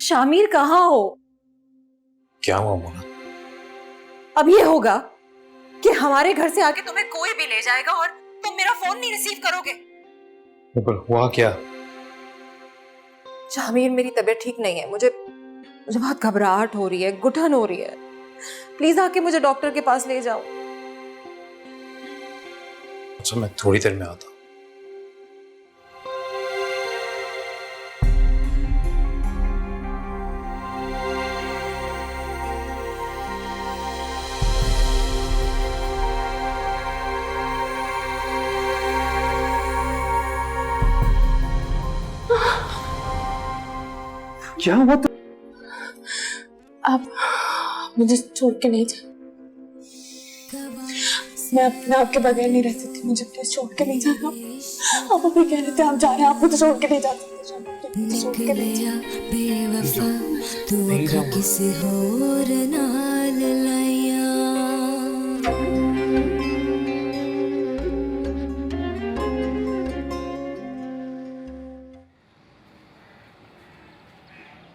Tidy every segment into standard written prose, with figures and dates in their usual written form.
शामिर कहाँ हो? क्या हुआ मोना? अब ये होगा कि हमारे घर से आके तुम्हें कोई भी ले जाएगा और तुम मेरा फोन नहीं रिसीव करोगे। बिल्कुल, हुआ क्या? शामिर, मेरी तबीयत ठीक नहीं है। मुझे बहुत घबराहट हो रही है, घुटन हो रही है। प्लीज आके मुझे डॉक्टर के पास ले जाओ। अच्छा, मैं थोड़ी देर में आता हूँ। क्या हुआ? आप मुझे छोड़ के नहीं जा। मैं अपने आप के बगैर नहीं रह सकती। मुझे प्लीज छोड़ के नहीं जाना। आप अभी कह रहे थे आप जा रहे हैं, आप मुझे छोड़ के नहीं जा सकते। छोड़ के नहीं जा। बेवफा तू अखा किसी होर नाल लाया।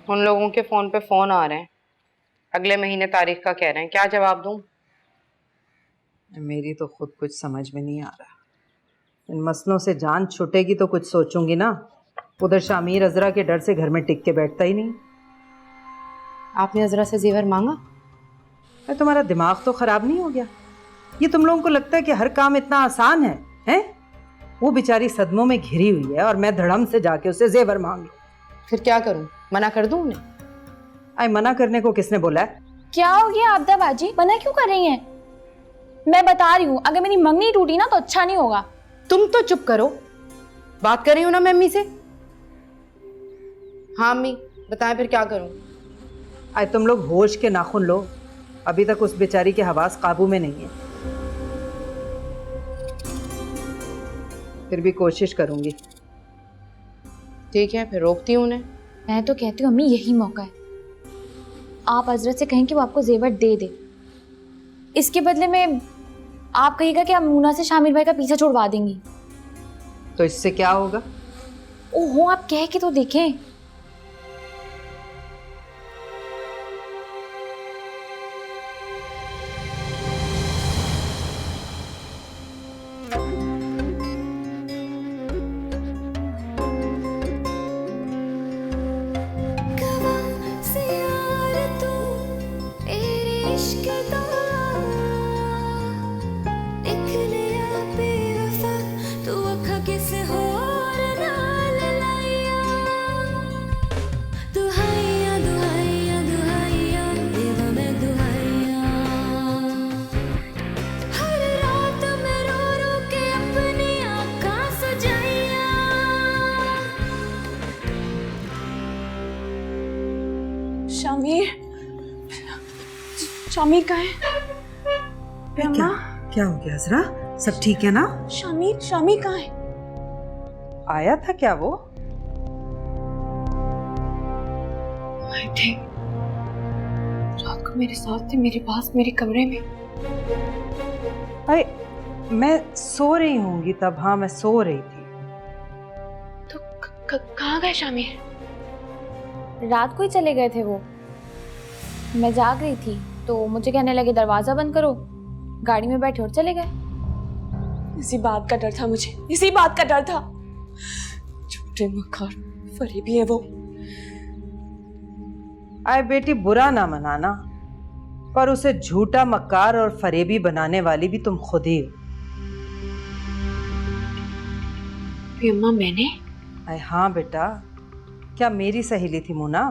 उन लोगों के फोन पे फोन आ रहे हैं, अगले महीने तारीख का कह रहे हैं। क्या जवाब दूं? मेरी तो खुद कुछ समझ में नहीं आ रहा। इन मसलों से जान छूटेगी तो कुछ सोचूंगी ना। उधर शामिर अजरा के डर से घर में टिक के बैठता ही नहीं। आपने अजरा से जेवर मांगा? अरे तुम्हारा दिमाग तो खराब नहीं हो गया? ये तुम लोगों को लगता है कि हर काम इतना आसान है, हैं? वो बेचारी सदमों में घिरी हुई है और मैं धड़म से जाके उसे जेवर मांग लूं। फिर क्या करूं? मना कर दूं उन्हें? आई मना करने को किसने बोला है? क्या हो गया आबदा बाजी, मना क्यों कर रही हैं? मैं बता रही हूँ, अगर मेरी मंगनी टूटी ना तो अच्छा नहीं होगा। तुम तो चुप करो, बात कर रही हूं ना मैं अम्मी से। हाँ अम्मी बताएं, फिर क्या करूं? आई तुम लोग होश के नाखून लो। अभी तक उस बेचारी के हवास काबू में नहीं है। फिर भी कोशिश करूंगी। ठीक है, फिर रोकती हूं उन्हें। मैं तो कहती हूँ अम्मी यही मौका है, आप हजरत से कहें कि वो आपको जेवर दे दे। इसके बदले में आप कहिएगा कि आप मूना से शामिर भाई का पीछा छुड़वा देंगी। तो इससे क्या होगा? ओहो, आप कह के तो देखें। शामिर, शामिर कहाँ है? क्या क्या हो गया अजरा? सब ठीक है ना? शामिर, शामिर कहाँ है? आया था क्या वो? आए थे, रात को मेरे साथ थे, मेरे पास, मेरे कमरे में। अरे मैं सो रही होंगी तब। हाँ मैं सो रही थी। तो कहाँ गए शामिर? रात को ही चले गए थे वो। मैं जाग रही थी तो मुझे कहने लगे दरवाजा बंद करो, गाड़ी में बैठे और चले गए। इसी बात का डर था मुझे, इसी बात का डर था। झूठे मक्कार फरेबी है वो। आए बेटी, बुरा ना मनाना, पर उसे झूठा मक्कार और फरेबी बनाने वाली भी तुम खुद ही हो। अम्मा मैंने? आए हाँ बेटा, क्या मेरी सहेली थी मुना?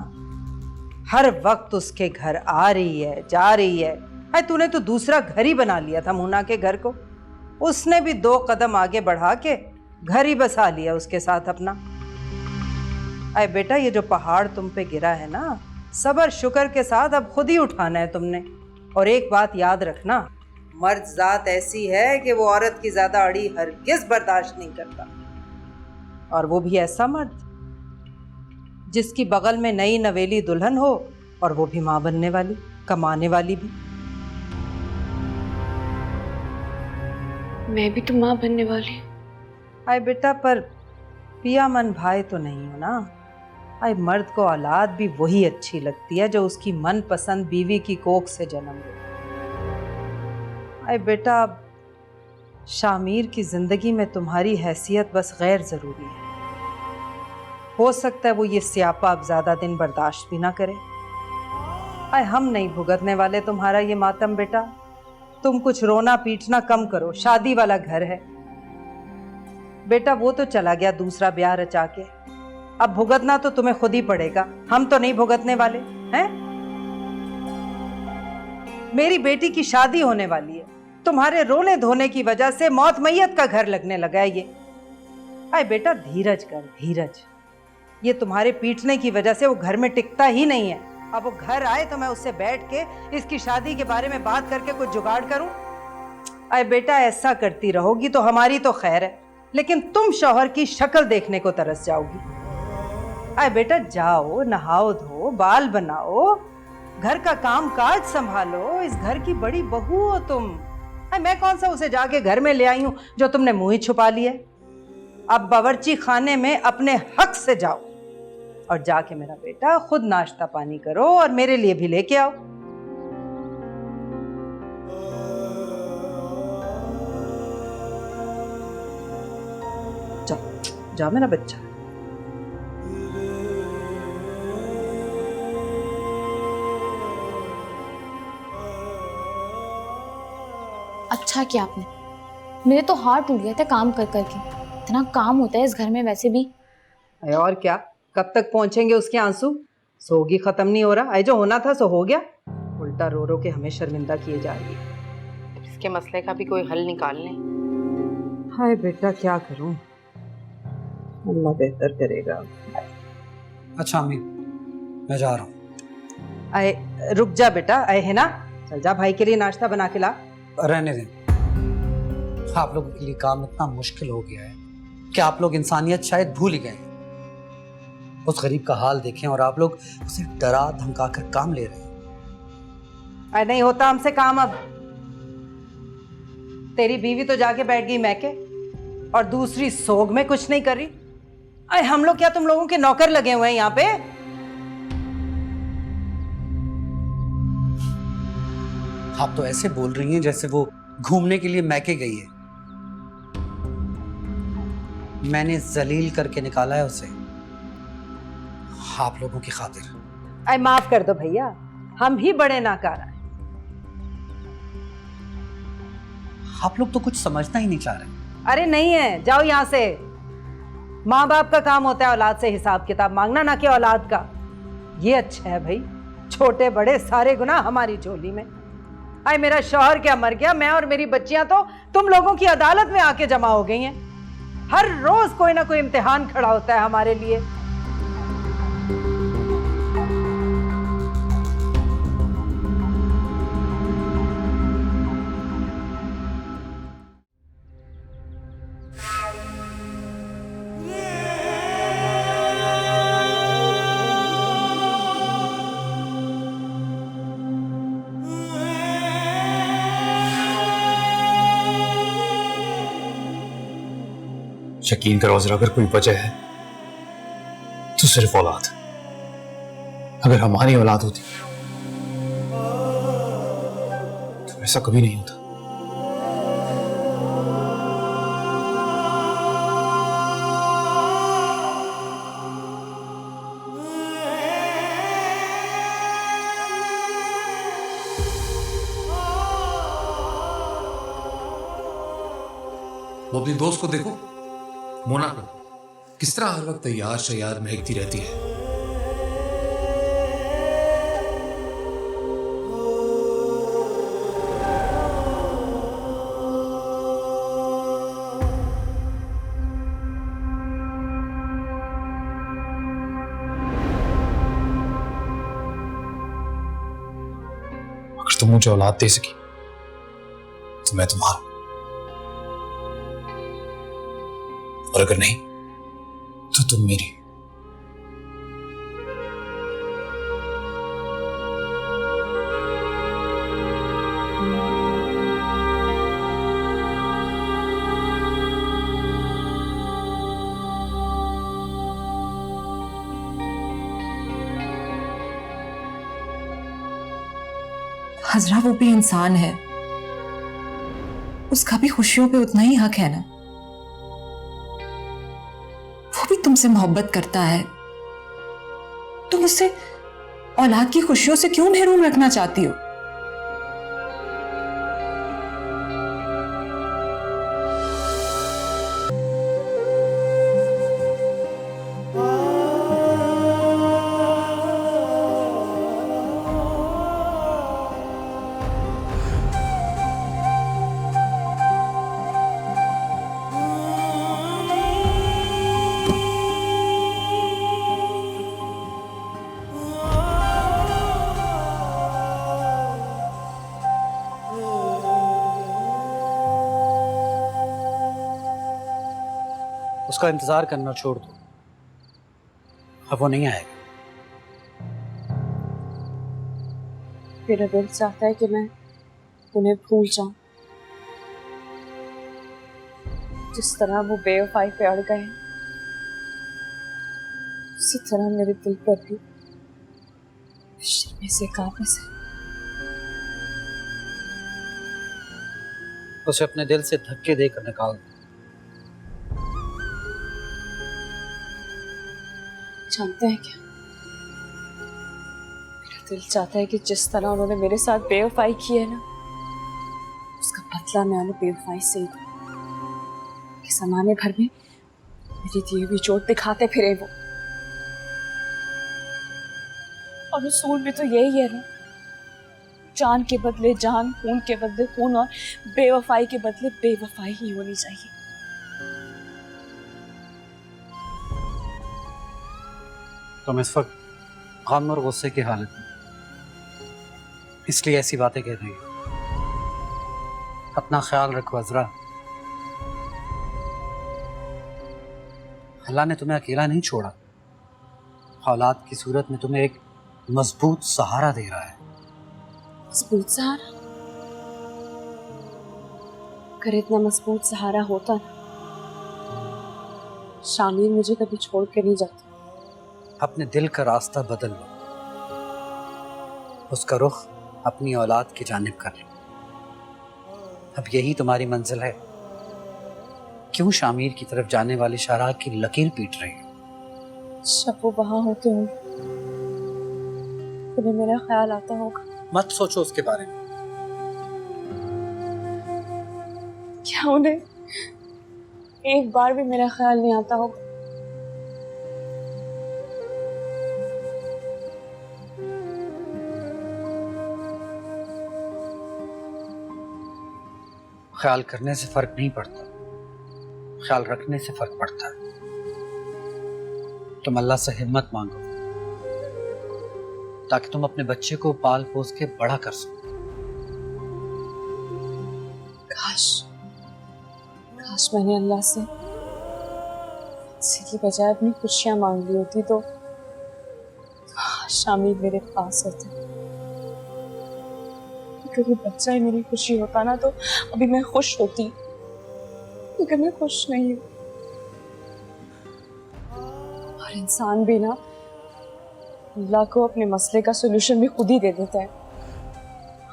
हर वक्त उसके घर आ रही है, जा रही है। अरे तूने तो दूसरा घर ही बना लिया था मुना के घर को। उसने भी 2 कदम आगे बढ़ा के घर ही बसा लिया उसके साथ अपना। अरे बेटा, ये जो पहाड़ तुम पे गिरा है ना, सबर शुक्र के साथ अब खुद ही उठाना है तुमने। और एक बात याद रखना, मर्द जात ऐसी है कि वो औरत की ज्यादा अड़ी हरगिज बर्दाश्त नहीं करता। और वो भी ऐसा मर्द जिसकी बगल में नई नवेली दुल्हन हो, और वो भी माँ बनने वाली, कमाने वाली भी। मैं भी तो माँ बनने वाली। आए बेटा, पर पिया मन भाई तो नहीं हो ना। अरे मर्द को औलाद भी वही अच्छी लगती है जो उसकी मनपसंद बीवी की कोख से जन्म ले। अरे बेटा, शामिर की जिंदगी में तुम्हारी हैसियत बस गैर जरूरी है। हो सकता है वो ये स्यापा अब ज्यादा दिन बर्दाश्त भी ना करे। अरे हम नहीं भुगतने वाले तुम्हारा ये मातम बेटा। तुम कुछ रोना पीटना कम करो, शादी वाला घर है। बेटा वो तो चला गया दूसरा ब्याह रचा के, अब भुगतना तो तुम्हें खुद ही पड़ेगा, हम तो नहीं भुगतने वाले हैं। मेरी बेटी की शादी होने वाली है, तुम्हारे रोने धोने की वजह से मौत मैयत का घर लगने लगा है ये। अरे बेटा धीरज कर, धीरज। ये तुम्हारे पीटने की वजह से वो घर में टिकता ही नहीं है। अब वो घर आए तो मैं उससे बैठ के इसकी शादी के बारे में बात करके कुछ जुगाड़ करूं। अरे बेटा ऐसा करती रहोगी तो हमारी तो खैर है, लेकिन तुम शौहर की शक्ल देखने को तरस जाओगी। अरे बेटा जाओ, नहाओ धो, बाल बनाओ, घर का काम काज संभालो, इस घर की बड़ी बहू हो तुम। अरे मैं कौन सा उसे जाके घर में ले आई हूं जो तुमने मुंह ही छुपा लिया। अब बावर्ची खाने में अपने हक से जाओ और जाके मेरा बेटा खुद नाश्ता पानी करो और मेरे लिए भी लेके आओ। जाओ जाओ मेरा बच्चा। अच्छा किया आपने, मेरे तो हाथ टूट गए थे काम कर करके। इतना काम होता है इस घर में वैसे भी। अरे और क्या, कब तक पहुंचेंगे उसके आंसू। सोगी खत्म नहीं हो रहा। अरे जो होना था सो हो गया, उल्टा रो रो के हमें शर्मिंदा किए जा रही है। इसके मसले का भी कोई हल निकाल लें। हाय बेटा क्या करूं, अल्लाह बेहतर करेगा। अच्छा अम्मी, मैं जा रहा हूँ। अरे रुक जा बेटा, अरे है ना, चल जा भाई के लिए नाश्ता बना के ला। रहने दें, आप लोगों के लिए काम इतना मुश्किल हो गया है कि आप लोग इंसानियत शायद भूल ही गए हैं। उस गरीब का हाल देखें और आप लोग उसे डरा धमका कर काम ले रहे हैं। अरे नहीं होता हमसे काम अब। तेरी बीवी तो जाके बैठ गई मैके, और दूसरी सोग में कुछ नहीं कर रही। अरे हम लोग क्या तुम लोगों के नौकर लगे हुए हैं यहाँ पे। आप तो ऐसे बोल रही हैं जैसे वो घूमने के लिए मैके गई है। मैंने जलील करके निकाला है उसे, आप लोगों की खातिर। अरे माफ कर दो भैया, हम ही बड़े नाकारा हैं। आप लोग तो कुछ समझना ही नहीं चाह रहे। अरे नहीं है, जाओ यहाँ से। माँ बाप का काम होता है औलाद से हिसाब किताब मांगना, ना कि औलाद का। ये अच्छा है भाई, छोटे बड़े सारे गुनाह हमारी झोली में। अरे मेरा शौहर क्या मर गया, मैं और मेरी बच्चियां तो तुम लोगों की अदालत में आके जमा हो गई हैं। हर रोज कोई ना कोई इम्तिहान खड़ा होता है हमारे लिए। यकीन करो जरा, अगर कोई वजह है तो सिर्फ औलाद। अगर हमारी औलाद होती तो ऐसा कभी नहीं होता। वो अपनी दोस्त को देखो, मोना को, किस तरह हर वक्त तैयार शैयार महकती रहती है। अगर तुम मुझे औलाद दे सकी तो मैं तुम्हारा, और अगर नहीं तो तुम मेरी। हजरा वो भी इंसान है, उसका भी खुशियों पे उतना ही हक है ना। वो भी तुमसे मोहब्बत करता है, तुम उससे औलाद की खुशियों से क्यों महरूम रखना चाहती हो? उसका इंतजार करना छोड़ दो, अब वो नहीं आएगा। मेरा दिल चाहता है कि मैं उन्हें भूल जाऊं, जिस तरह वो बेवफाई पे अड़ गए उसी तरह मेरे दिल पर भी शर्म से कांपे से। उसे अपने दिल से धक्के देकर निकाल दो। जानते हैं क्या, मेरा दिल चाहता है कि जिस तरह उन्होंने मेरे साथ बेवफाई की है ना, उसका बदला मैं उन्हें बेवफाई से ही दूं। कि ज़माने भर में मेरी दी हुई चोट दिखाते फिरे वो। और उसूल भी तो यही है ना, जान के बदले जान, खून के बदले खून, और बेवफाई के बदले बेवफाई ही होनी चाहिए। तुम इस वक्त गम और गुस्से की हालत में, इसलिए ऐसी बातें कह रही हो। अपना ख्याल रखो अजरा। अल्लाह ने तुम्हें अकेला नहीं छोड़ा, औलाद की सूरत में तुम्हें एक मजबूत सहारा दे रहा है। मजबूत सहारा? अगर इतना मजबूत सहारा होता ना, शामिर मुझे कभी छोड़ के नहीं जाता। अपने दिल का रास्ता बदल लो, उसका रुख अपनी औलाद की जानिब कर लो। अब यही तुम्हारी मंजिल है। क्यों शामिर की तरफ जाने वाली शाहराग की लकीर पीट रही हो? जब वो वहां होते होंगे तो मेरा ख्याल आता होगा। मत सोचो उसके बारे में। क्या उन्हें एक बार भी मेरा ख्याल नहीं आता होगा? ख्याल करने से फर्क नहीं पड़ता, ख्याल रखने से फर्क पड़ता है। तुम अल्लाह से हिम्मत मांगो ताकि तुम अपने बच्चे को पाल पोस के बड़ा कर सको। काश काश मैंने अल्लाह से इसी की बजाय अपनी खुशियां मांग ली होती तो शामिल मेरे पास होते। कभी बच्चा ही मेरी खुशी होता ना तो अभी मैं खुश होती, लेकिन मैं खुश नहीं हूँ। और इंसान भी ना अल्लाह को अपने मसले का सलूशन भी खुद ही दे देता है।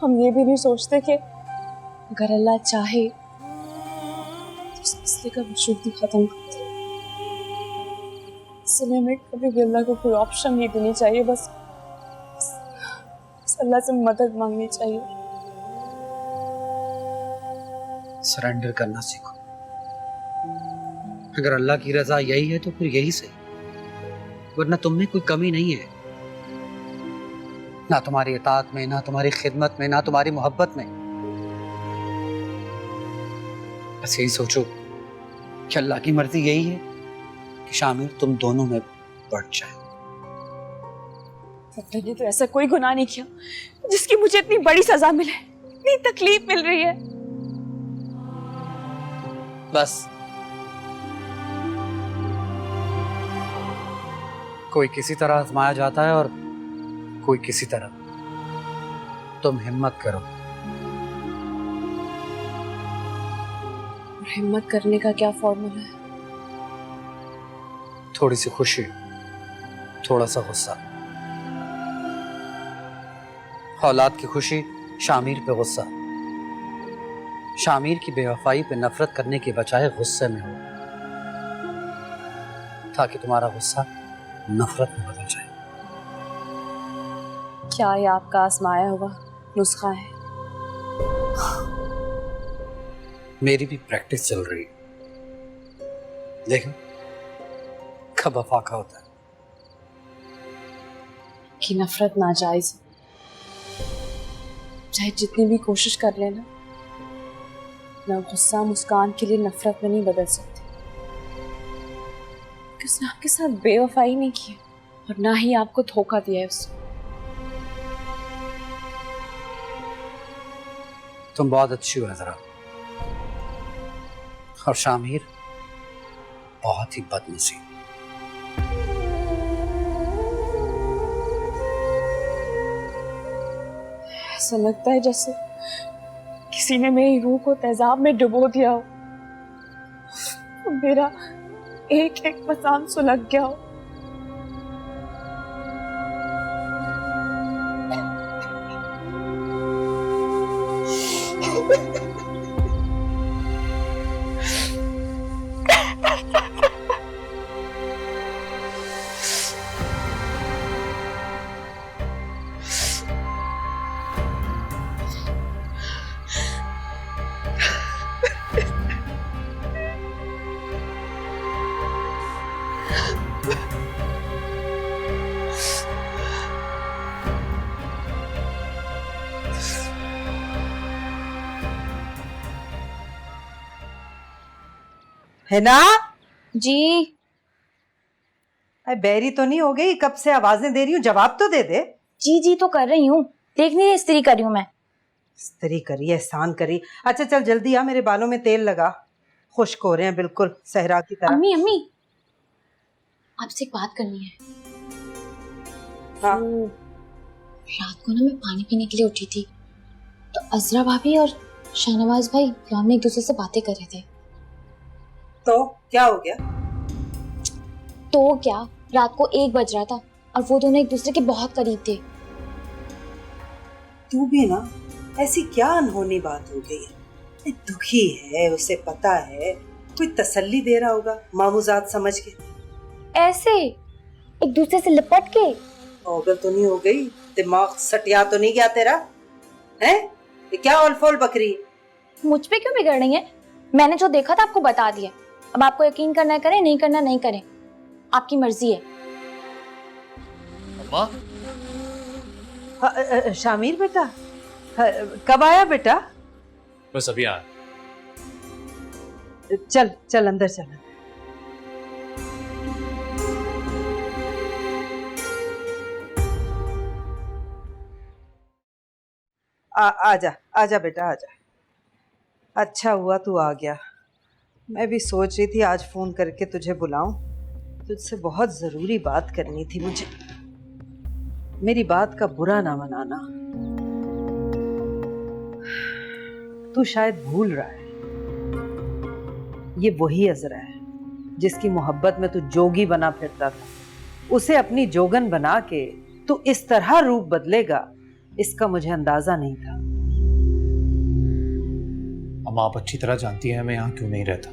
हम ये भी नहीं सोचते कि अगर अल्लाह चाहे तो इस मसले का वजूद भी खत्म कर दे। इसलिए हमें कभी भी अल्लाह को कोई ऑप्शन नहीं देनी चाहिए, बस अल्लाह से मदद मांगनी चाहिए। सरेंडर करना सीखो। अगर अल्लाह की रजा यही है तो फिर यही सही, वरना तुम में कोई कमी नहीं है, ना तुम्हारी इताअत में, ना तुम्हारी खिदमत में, ना तुम्हारी मोहब्बत में। बस यही सोचो कि अल्लाह की मर्जी यही है कि शामिर तुम दोनों में बढ़ जाए। मैंने तो ऐसा कोई गुनाह नहीं किया जिसकी मुझे इतनी बड़ी सजा मिले, इतनी तकलीफ मिल रही है। बस कोई किसी तरह आजमाया जाता है और कोई किसी तरह। तुम हिम्मत करो। हिम्मत करने का क्या फॉर्मूला है? थोड़ी सी खुशी, थोड़ा सा गुस्सा। औलाद की खुशी शामिर पे गुस्सा, शामिर की बेवफाई पे नफरत करने के बजाय गुस्से में हो, ताकि तुम्हारा गुस्सा नफरत में बदल जाए। क्या ये आपका आजमाया हुआ नुस्खा है? मेरी भी प्रैक्टिस चल रही है, लेकिन कब अफाका होता है। कि नफरत नाजायज है। चाहे जितनी भी कोशिश कर लेना, ना गुस्सा मुस्कान के लिए नफरत में नहीं बदल सकती। कि उसने आपके साथ बेवफाई नहीं की और ना ही आपको धोखा दिया है उसने। तुम बहुत अच्छी हो जरा, और शामिर बहुत ही बदनसीब। ऐसा लगता है जैसे किसी ने मेरी रूह को तेजाब में डुबो दिया हो, मेरा एक एक मसान सुलग गया हो। है ना? जी अरे बैरी तो नहीं हो गई? कब से आवाजें दे रही हूँ, जवाब तो दे दे। जी जी तो कर रही हूँ, देख नहीं रही इस्त्री कर रही हूँ मैं। इस्त्री करी, एहसान करी। अच्छा चल जल्दी आ, मेरे बालों में तेल लगा, खुश्क हो रहे हैं बिल्कुल सहरा की तरह। अम्मी अम्मी आपसे एक बात करनी है। हाँ। रात को ना मैं पानी पीने के लिए उठी थी, तो अजरा भाभी और शाहनवाज भाई हमने एक दूसरे से बातें कर रहे थे। तो क्या हो गया? तो क्या, रात को 1 बज रहा था और वो दोनों एक दूसरे के बहुत करीब थे। तू भी ना, ऐसी क्या अनहोनी बात हो गई है? दुखी है, उसे पता है, कोई तसल्ली दे रहा होगा मामूजात समझ के। ऐसे एक दूसरे से लिपट के। पागल तो नहीं हो गई? दिमाग सटिया तो नहीं गया तेरा? हैं? ये क्या औल-फौल बकरी? मुझ पे क्यों बिगड़ रही है? मैंने जो देखा था आपको बता दिया, अब आपको यकीन करना है करें, नहीं करना नहीं करें, आपकी मर्जी है। अम्मा, शामिर बेटा, कब आया बेटा? बस अभी आया। चल चल अंदर चल। आजा आजा बेटा आजा। अच्छा हुआ तू आ गया, मैं भी सोच रही थी आज फोन करके तुझे बुलाऊं, तुझसे बहुत जरूरी बात करनी थी मुझे। मेरी बात का बुरा ना मनाना, तू शायद भूल रहा है, ये वही अजरा है जिसकी मोहब्बत में तू जोगी बना फिरता था। उसे अपनी जोगन बना के तू इस तरह रूप बदलेगा, इसका मुझे अंदाजा नहीं था। अम्मा, आप अच्छी तरह जानती हैं मैं यहाँ क्यों नहीं रहता।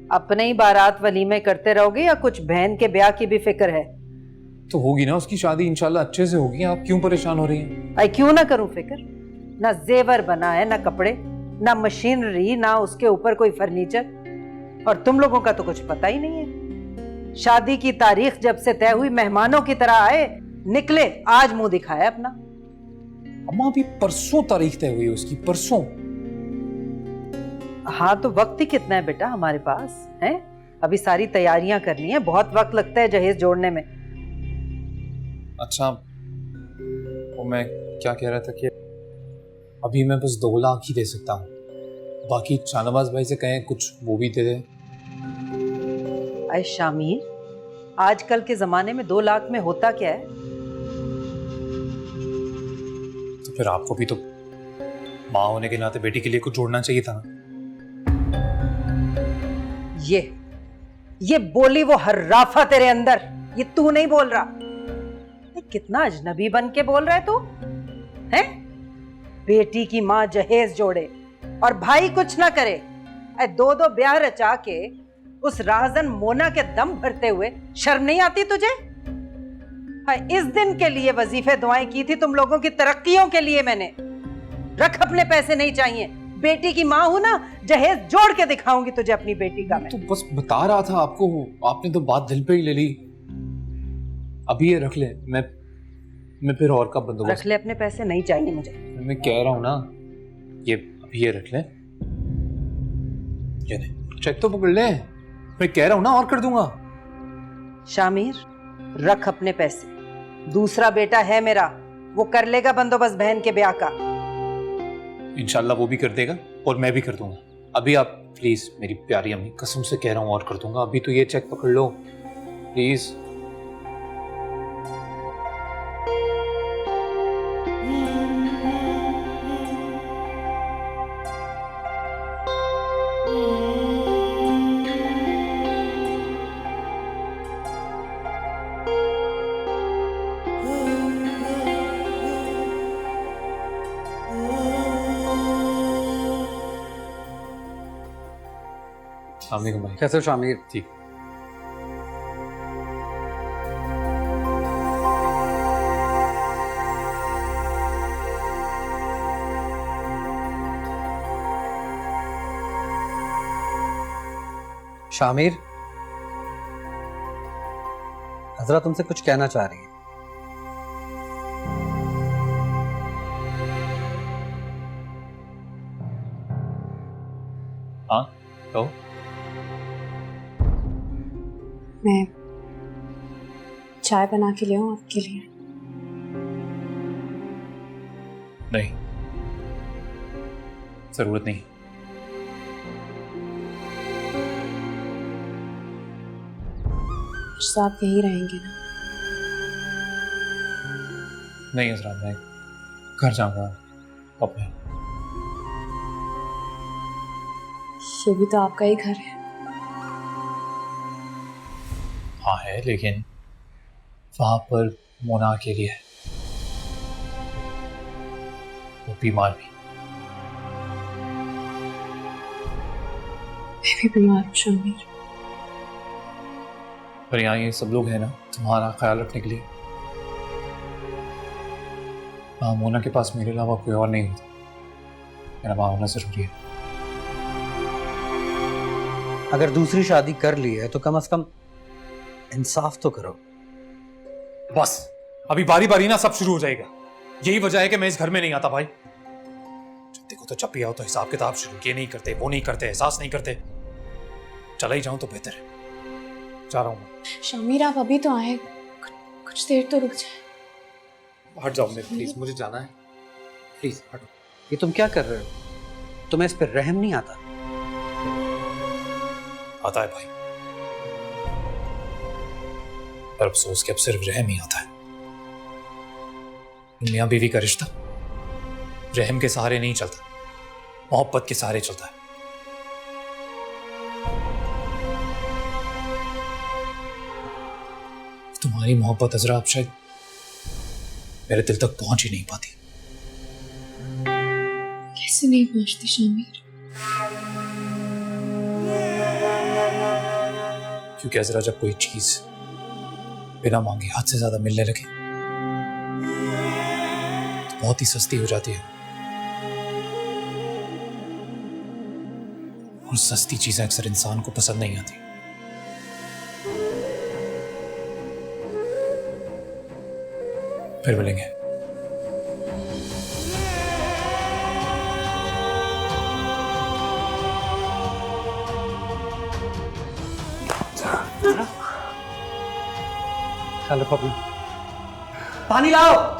अपने ही बारात वलीमे करते रहोगे या कुछ बहन के ब्याह की भी फिक्र है? तो होगी ना उसकी शादी, इंशाल्लाह अच्छे से होगी। आप क्यों परेशान हो रही हैं? आई क्यों ना करूं फिक्र? ना जेवर बना है, ना कपड़े, ना मशीनरी, ना उसके ऊपर कोई फर्नीचर, और तुम लोगों का तो कुछ पता ही नहीं है। शादी की तारीख जब से तय हुई मेहमानों की तरह आए निकले, आज मुंह दिखाया अपना। अम्मा, अभी परसों तारीख तय हुई है उसकी, परसों। हाँ तो वक्त ही कितना है बेटा हमारे पास, है? अभी सारी तैयारियां करनी है, बहुत वक्त लगता है जहेज जोड़ने में। अच्छा, वो मैं क्या कह रहा था कि अभी मैं बस 2 लाख ही दे सकता हूँ, बाकी शाहनवाज भाई से कहें कुछ वो भी दे दे। अरे शामिर, आजकल के जमाने में 2 लाख में होता क्या है? तो फिर आपको भी तो माँ होने के नाते बेटी के लिए कुछ जोड़ना चाहिए था ना। ये बोली वो हर्राफा तेरे अंदर, ये तू नहीं बोल रहा। कितना अजनबी बन के बोल रहा है तू, हैं? बेटी की माँ जहेज जोड़े और भाई कुछ ना करे। दो दो ब्याह रचा के उस राजन मोना के दम भरते हुए शर्म नहीं आती तुझे? इस दिन के लिए वजीफे दुआएं की थी तुम लोगों की तरक्कियों के लिए मैंने। रख अपने पैसे नहीं चाहिए, बेटी की माँ हूं ना, जहेज जोड़ के दिखाऊंगी तुझे अपनी बेटी का मैं। तो बस बता रहा था आपको, आपने तो बात दिल पे ही ले ली। अभी ये रख ले, मैं फिर और का बंदोबस्त रख ले, अपने पैसे नहीं चाहिए मुझे। मैं कह रहा हूँ ना, ये अभी ये रख ले, ये नहीं, चेक तो पकड़ ले, मैं कह रहा हूँ ना और कर दूंगा। शामिर रख अपने पैसे, दूसरा बेटा है मेरा, वो कर लेगा बंदोबस्त बहन के ब्याह का। इंशाल्लाह वो भी कर देगा और मैं भी कर दूंगा। अभी आप प्लीज मेरी प्यारी अम्मी, कसम से कह रहा हूँ और कर दूंगा। अभी तो ये चेक पकड़ लो प्लीज। भाई कैसे हो शामिर? ठीक। शामिर, हजरा तुमसे कुछ कहना चाह रही है। हाँ तो मैं चाय बना के ले आऊं आपके लिए? नहीं, जरूरत नहीं। आप यहीं रहेंगे ना? नहीं हजरात, मैं घर जाऊंगा अपने। ये भी तो आपका ही घर है। हाँ है, लेकिन वहां पर मोना अकेली है, वो बीमार भी। मैं भी बीमार हूँ शामिर। पर यहाँ ये सब लोग हैं ना तुम्हारा ख्याल रखने के लिए। हाँ, मोना के पास मेरे अलावा कोई और नहीं होता, मेरा वहाँ होना जरूरी है। अगर दूसरी शादी कर ली है तो कम से कम इंसाफ तो करो। बस अभी बारी बारी ना सब शुरू हो जाएगा। यही वजह है कि मैं इस घर में नहीं आता भाई। जब देखो तो जब भी आओ तो हिसाब किताब शुरू, ये नहीं करते, वो नहीं करते, एहसास नहीं करते। चला ही जाऊं तो बेहतर है। जा रहा हूं मैं। शामिर आप अभी तो आए, कुछ देर तो रुक जाए। हट जाओ मेरे, प्लीज, मुझे जाना है, प्लीज हटो। ये तुम क्या कर रहे हो? तुम्हें इस पर रहम नहीं आता? आता है भाई, पर अफसोस कि अब सिर्फ रहम ही आता है। मियां बीवी का रिश्ता रहम के सहारे नहीं चलता, मोहब्बत के सहारे चलता है। तुम्हारी मोहब्बत अजरा अब शायद मेरे दिल तक पहुंच ही नहीं पाती। कैसे नहीं पहुंचती शामिर? क्योंकि अजरा जब कोई चीज बिना मांगे हाथ से ज्यादा मिलने लगे तो बहुत ही सस्ती हो जाती है, और सस्ती चीजें अक्सर इंसान को पसंद नहीं आती। फिर मिलेंगे। चलो पपी, पानी लाओ।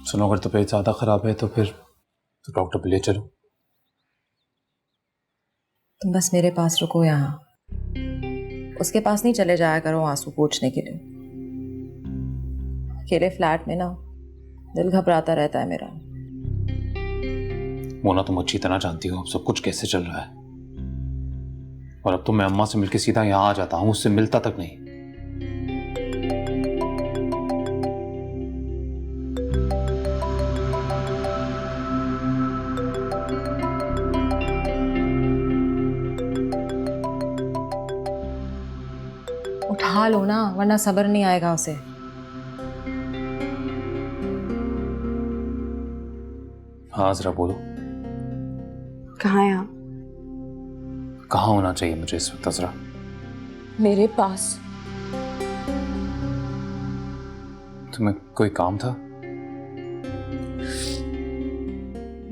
सुनो, अगर तबीयत ज़्यादा ख़राब है तो फिर तो डॉक्टर पे ले चलो। तुम बस मेरे पास रुको यहाँ, उसके पास नहीं चले जाया करो आंसू पोंछने के लिए। अकेले फ्लैट में ना दिल घबराता रहता है मेरा। मोना, तुम अच्छी तरह जानती हो अब सब कुछ कैसे चल रहा है, और अब तो मैं अम्मा से मिलके सीधा यहाँ आ जाता हूँ, उससे मिलता तक नहीं। उठा लो ना, वरना सब्र नहीं आएगा उसे। हाँ जरा बोलो, कहाँ है आप? कहाँ होना चाहिए मुझे इस वक्त अजरा? मेरे पास। तुम्हें कोई काम था?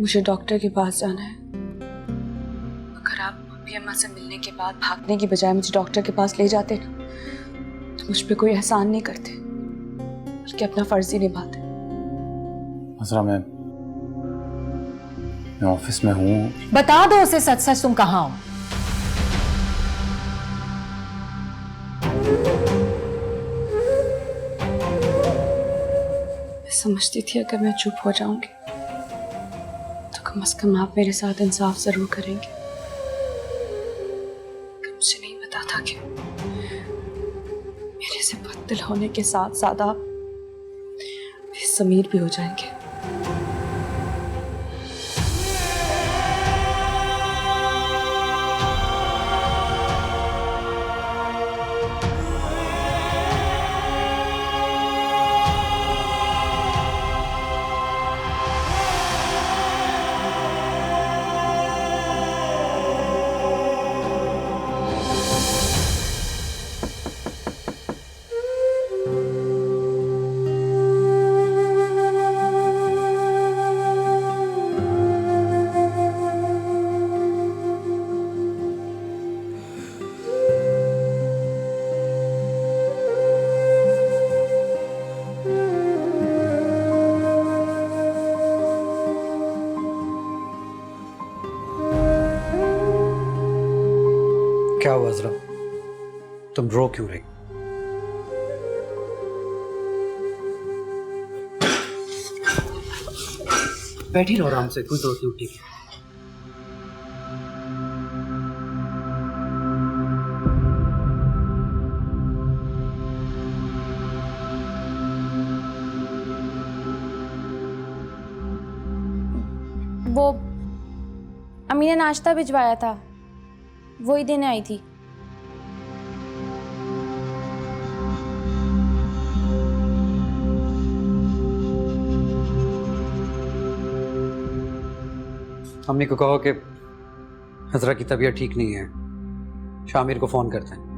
मुझे डॉक्टर के पास जाना है। अगर आप मम्मी अम्मा से मिलने के बाद भागने की बजाय मुझे डॉक्टर के पास ले जाते ना, तो मुझ पे कोई एहसान नहीं करते, बल्कि अपना फर्ज ही निभाते। अजरा, मैं ऑफिस में हूँ। बता दो उसे सच सच तुम कहाँ हो। मैं समझती थी अगर मैं चुप हो जाऊंगी तो कम से कम आप मेरे साथ इंसाफ जरूर करेंगे। लेकिन मुझे नहीं पता था कि मेरे से बददिल होने के साथ साथ आप बेज़मीर भी हो जाएंगे। क्या हुआ अजरा, तुम रो क्यों रही? बैठी रहो आराम से, कोई जरूरत नहीं उठेगी। वो अम्मी ने नाश्ता भिजवाया था, वही देने आई थी। अम्मी को कहो कि हजरा की तबीयत ठीक नहीं है, शामिर को फोन करते हैं।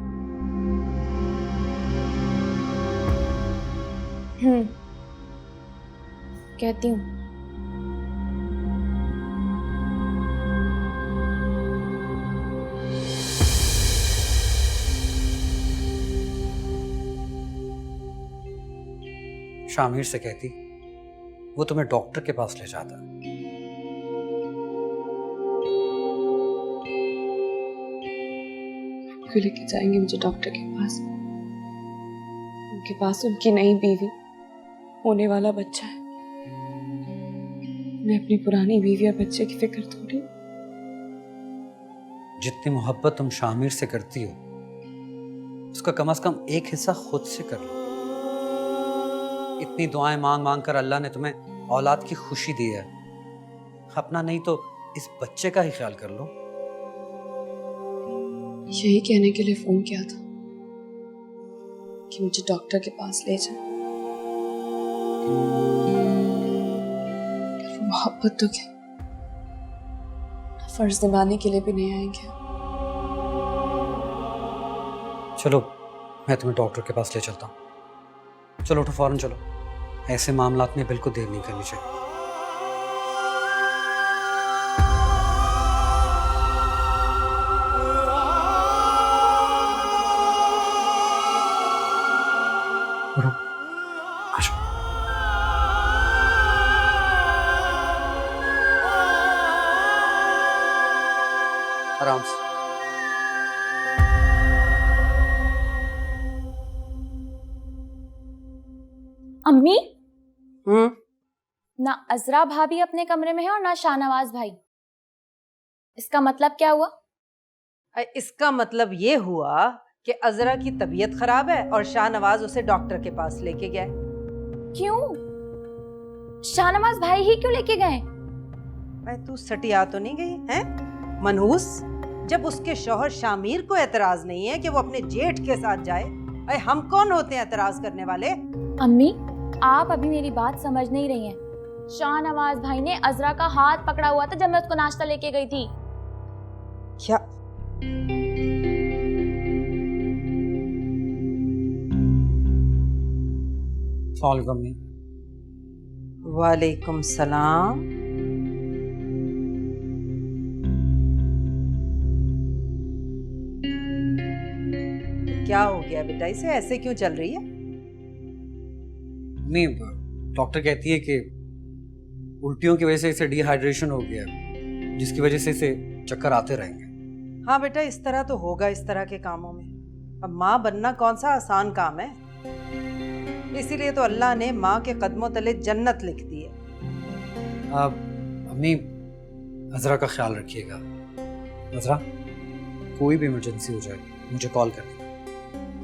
कहती हूँ। शामिर से कहती वो तुम्हें डॉक्टर के पास ले जाता। क्यों लेके जाएंगे मुझे डॉक्टर के पास? उनके पास उनकी नई बीवी, होने वाला बच्चा है। उन्हें अपनी पुरानी बीवी और बच्चे की फिक्र थोड़ी। जितनी मोहब्बत तुम शामिर से करती हो, उसका कम से कम एक हिस्सा खुद से कर लो। इतनी दुआएं मांग मांग कर अल्लाह ने तुम्हें औलाद की खुशी दी है, अपना नहीं तो इस बच्चे का ही ख्याल कर लो। यही कहने के लिए फोन किया था कि मुझे डॉक्टर के पास ले जाए। मोहब्बत तो क्या, फर्ज निभाने के लिए भी नहीं आएंगे। चलो मैं तुम्हें डॉक्टर के पास ले चलता हूँ। चलो उठो फौरन चलो, ऐसे मामलात में बिल्कुल देर नहीं करनी चाहिए। आराम से। अम्मी, हम्म। ना अजरा भाभी अपने कमरे में है और ना शाहनवाज भाई। इसका मतलब क्या हुआ? इसका मतलब ये हुआ कि अजरा की तबीयत खराब है और शाहनवाज उसे डॉक्टर के पास लेके गया। क्यों? शाहनवाज भाई ही क्यों लेके गए? तू सटिया तो नहीं गई है मनहूस? जब उसके शौहर शामिर को एतराज नहीं है कि वो अपने जेठ के साथ जाए, अरे हम कौन होते हैं एतराज करने वाले? अम्मी, आप अभी मेरी बात समझ नहीं रही हैं। शाहनवाज भाई ने अजरा का हाथ पकड़ा हुआ था जब मैं उसको नाश्ता लेके गई थी। क्या? वालेकुम सलाम। क्या हो गया बेटा, इसे ऐसे क्यों चल रही है? नहीं, डॉक्टर कहती है कि उल्टियों की वजह से इसे डिहाइड्रेशन हो गया, जिसकी वजह से इसे चक्कर आते रहेंगे। हाँ बेटा, इस तरह तो होगा इस तरह के कामों में। अब माँ बनना कौन सा आसान काम है, इसीलिए तो अल्लाह ने माँ के कदमों तले जन्नत लिख दी है। अब अम्मी, अजरा का ख्याल रखिएगा। अजरा, कोई भी इमरजेंसी हो जाए मुझे कॉल कर दीजिए।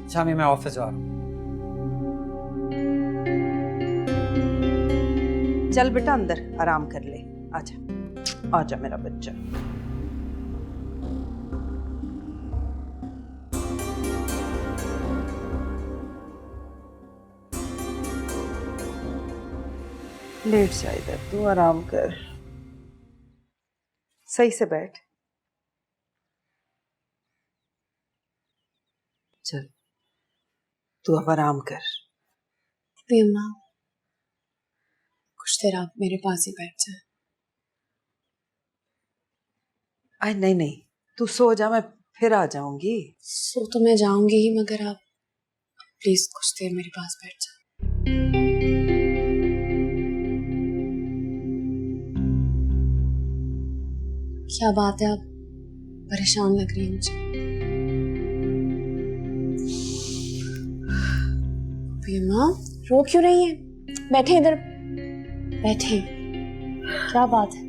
अच्छा मैं ऑफिस जा रहा हूँ। चल बेटा अंदर आराम कर ले, आजा आजा मेरा बच्चा। लेट जा इधर, तू आराम कर, सही से बैठ। चल तू अब आराम कर। अम्मा, कुछ देर आप मेरे पास ही बैठ जाए। अरे नहीं नहीं, तू सो जा, मैं फिर आ जाऊंगी। सो तो मैं जाऊंगी ही, मगर आप प्लीज कुछ देर मेरे पास बैठ जाए। क्या बात है, आप परेशान लग रही हैं मुझे। अम्मा, रो क्यों रही हैं? बैठे इधर, बैठे। क्या बात है?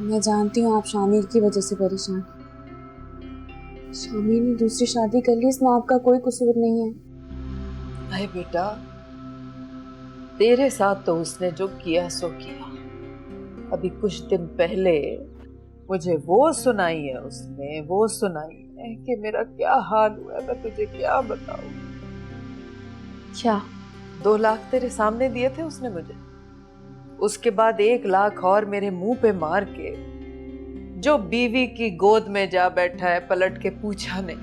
मैं जानती हूँ आप शामिर की वजह से परेशान हैं। शामिर ने दूसरी शादी कर ली, इसमें आपका कोई कसूर नहीं है। अरे बेटा, तेरे साथ तो उसने जो किया सो किया। अभी कुछ दिन पहले मुझे वो सुनाई है उसने, वो सुनाई है कि मेरा क्या हाल हुआ है, मैं तुझे क्या बताऊं। क्या? 2 लाख तेरे सामने दिए थे उसने मुझे, उसके बाद 1 लाख और मेरे मुंह पे मार के जो बीवी की गोद में जा बैठा है, पलट के पूछा नहीं।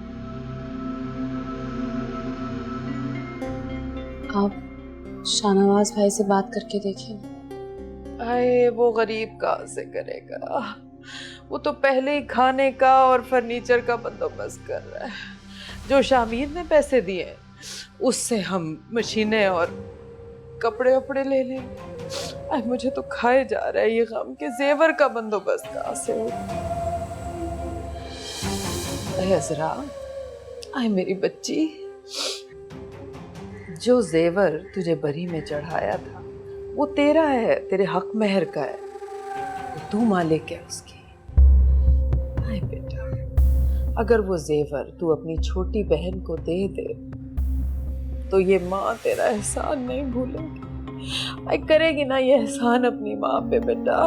आप शाहनवाज भाई से बात करके देखिए। आए, वो गरीब कहाँ से करेगा, वो तो पहले ही खाने का और फर्नीचर का बंदोबस्त कर रहा है। जो शामिर ने पैसे दिए उससे हम मशीनें और कपड़े वपड़े ले लेंगे। मुझे तो खाए जा रहा है ये गम के जेवर का बंदोबस्त कहाँ से हो। अजरा, आए मेरी बच्ची, जो जेवर तुझे बरी में चढ़ाया था वो तेरा है, तेरे हक महर का है, तू मालिक है उसकी। हाय बेटा, अगर वो जेवर तू अपनी छोटी बहन को दे दे तो ये माँ तेरा एहसान नहीं भूलेगी। करेगी ना ये एहसान अपनी माँ पे बेटा।